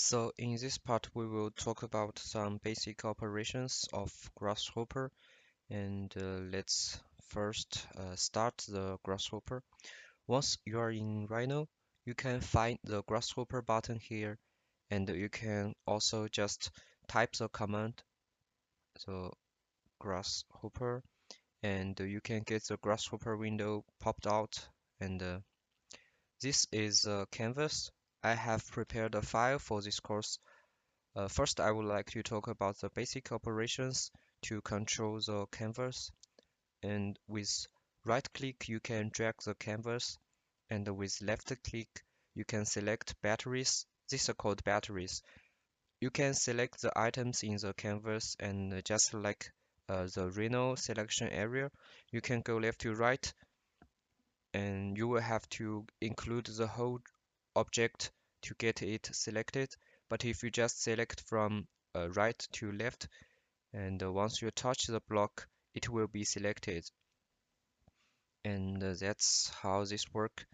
So in this part, we will talk about some basic operations of Grasshopper, and let's first start the Grasshopper. Once you are in Rhino, you can find the Grasshopper button here, and you can also just type the command, so Grasshopper, and you can get the Grasshopper window popped out, and this is a canvas. I have prepared a file for this course. First, I would like to talk about the basic operations to control the canvas. And with right click, you can drag the canvas, and with left click, you can select batteries. These are called batteries. You can select the items in the canvas, and just like the Rhino selection area, you can go left to right, and you will have to include the whole object to get it selected. But if you just select from right to left, and once you touch the block, it will be selected. And that's how this works.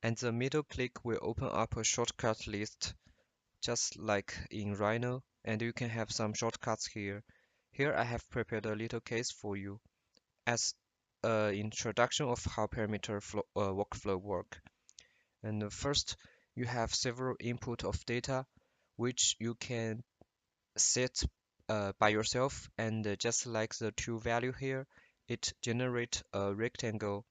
And the middle click will open up a shortcut list, just like in Rhino, and you can have some shortcuts here. Here I have prepared a little case for you as an introduction of how parameter workflow work. And first, you have several input of data, which you can set by yourself, and just like the two value here, it generates a rectangle.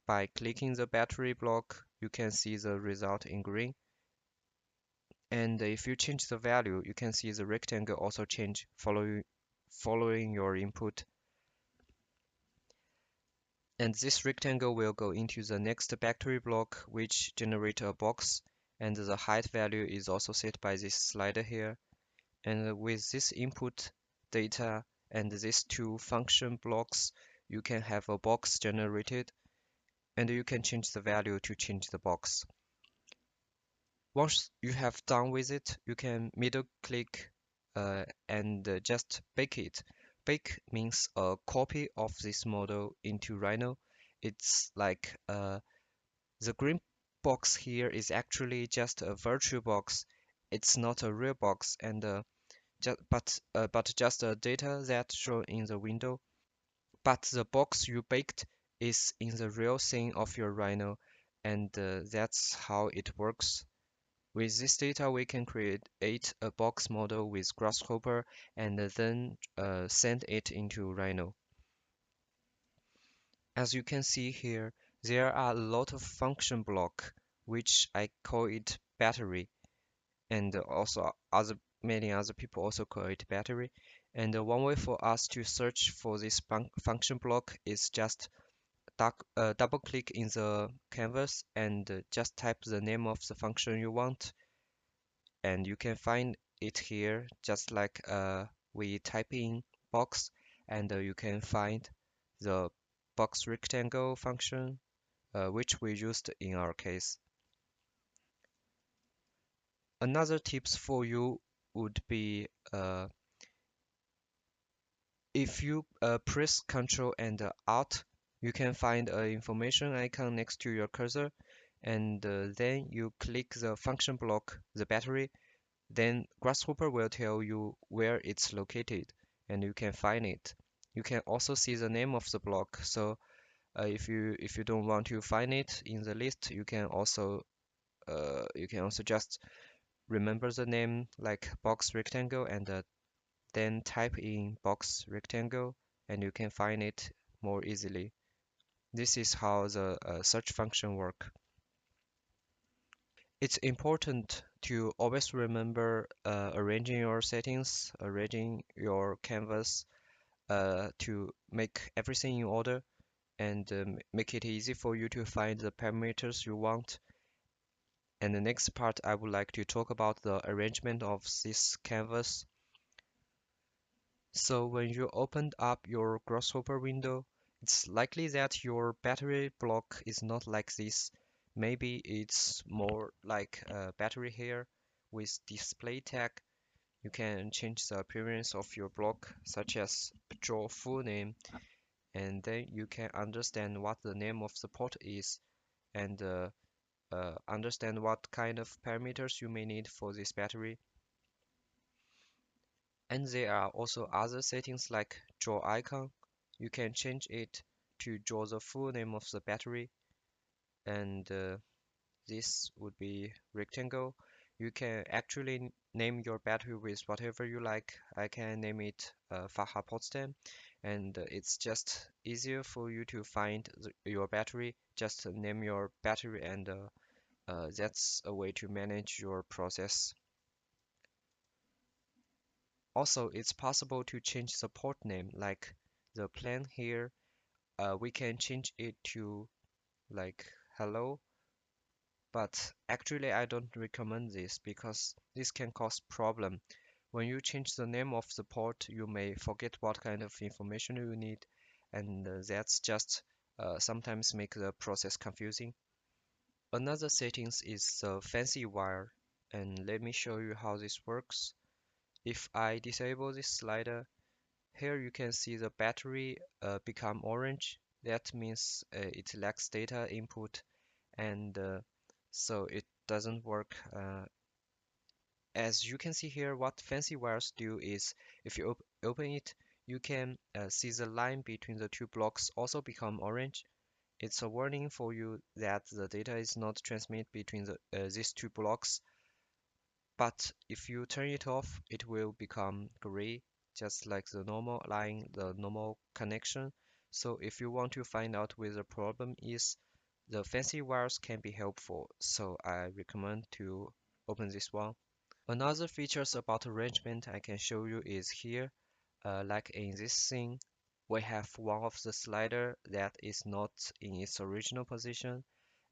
By clicking the battery block, you can see the result in green. And if you change the value, you can see the rectangle also change following your input. And this rectangle will go into the next battery block, which generate a box, and the height value is also set by this slider here. And with this input data and these two function blocks, you can have a box generated, and you can change the value to change the box. Once you have done with it, you can middle click and just bake it. Bake means a copy of this model into Rhino. It's like the green box here is actually just a virtual box. It's not a real box, and but just a data that shown in the window. But the box you baked is in the real scene of your Rhino, and that's how it works. With this data, we can create a box model with Grasshopper and then send it into Rhino. As you can see here, there are a lot of function block, which I call it battery, and also many other people also call it battery. And one way for us to search for this function block is just double click in the canvas and just type the name of the function you want, and you can find it here just like we type in box, and you can find the box rectangle function which we used in our case. Another tips for you would be if you press Ctrl and Alt, you can find an information icon next to your cursor, and then you click the function block, the battery. Then Grasshopper will tell you where it's located, and you can find it. You can also see the name of the block. So if you don't want to find it in the list, you can also just remember the name like box rectangle, and then type in box rectangle, and you can find it more easily. This is how the search function work. It's important to always remember arranging your settings, arranging your canvas to make everything in order, and make it easy for you to find the parameters you want. And the next part, I would like to talk about the arrangement of this canvas. So when you opened up your Grasshopper window, it's likely that your battery block is not like this. Maybe it's more like a battery here with display tag. You can change the appearance of your block, such as draw full name, and then you can understand what the name of the port is, and understand what kind of parameters you may need for this battery. And there are also other settings like draw icon. You can change it to draw the full name of the battery, and this would be rectangle. You can actually name your battery with whatever you like. I can name it Faha Potsdam, and it's just easier for you to find your battery. Just name your battery, and that's a way to manage your process. Also, it's possible to change the port name, like the plan here. We can change it to like hello, but actually I don't recommend this because this can cause problem. When you change the name of the port, you may forget what kind of information you need, and that's just sometimes make the process confusing. Another settings is the fancy wire, and let me show you how this works. If I disable this slider, here you can see the battery become orange. That means it lacks data input, and so it doesn't work. As you can see here, what fancy wires do is if you open it, you can see the line between the two blocks also become orange. It's a warning for you that the data is not transmitted between these two blocks. But if you turn it off, it will become gray, just like the normal line, the normal connection. So if you want to find out where the problem is, the fancy wires can be helpful. So I recommend to open this one. Another features about arrangement I can show you is here. Like in this scene, we have one of the slider that is not in its original position,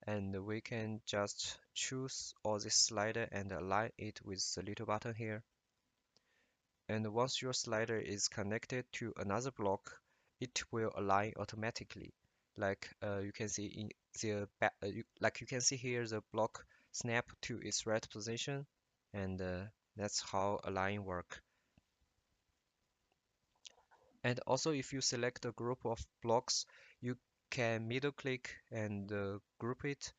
and we can just choose all this slider and align it with the little button here. And once your slider is connected to another block, it will align automatically. Like you can see in like you can see here, the block snap to its right position, and that's how align work. And also, if you select a group of blocks, you can middle click and group it.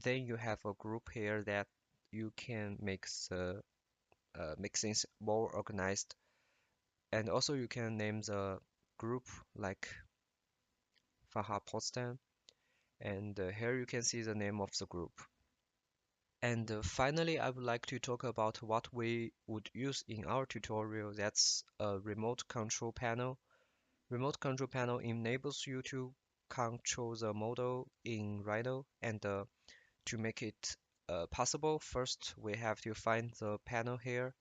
Then you have a group here that you can make things more organized. And also you can name the group like Faha Potsdam. And here you can see the name of the group. And finally, I would like to talk about what we would use in our tutorial. That's a remote control panel. Remote control panel enables you to control the model in Rhino, and to make it possible, first we have to find the panel here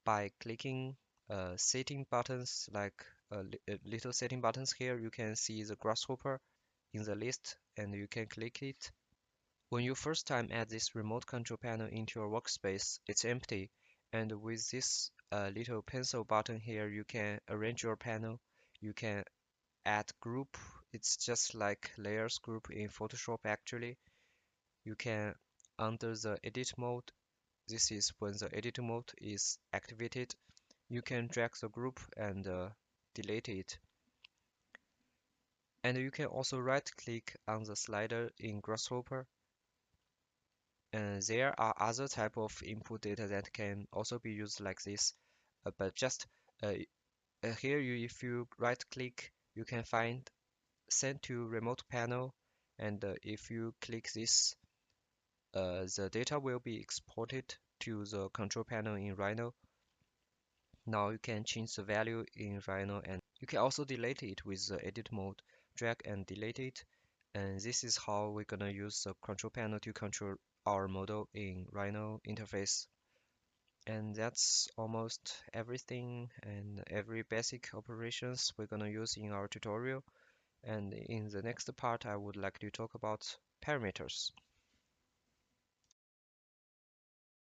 by clicking setting buttons, like little setting buttons here. You can see the Grasshopper in the list, and you can click it. When you first time add this remote control panel into your workspace, it's empty, and with this little pencil button here, you can arrange your panel. You can add group. It's just like layers group in Photoshop actually. You can, under the edit mode, this is when the edit mode is activated, you can drag the group and delete it. And you can also right click on the slider in Grasshopper. And there are other type of input data that can also be used like this. But just uh, here, if you right click, you can find send to remote panel. And if you click this, the data will be exported to the control panel in Rhino. Now you can change the value in Rhino, and you can also delete it with the edit mode. Drag and delete it. And this is how we're gonna use the control panel to control our model in Rhino interface. And that's almost everything and every basic operations we're gonna use in our tutorial. And in the next part, I would like to talk about parameters.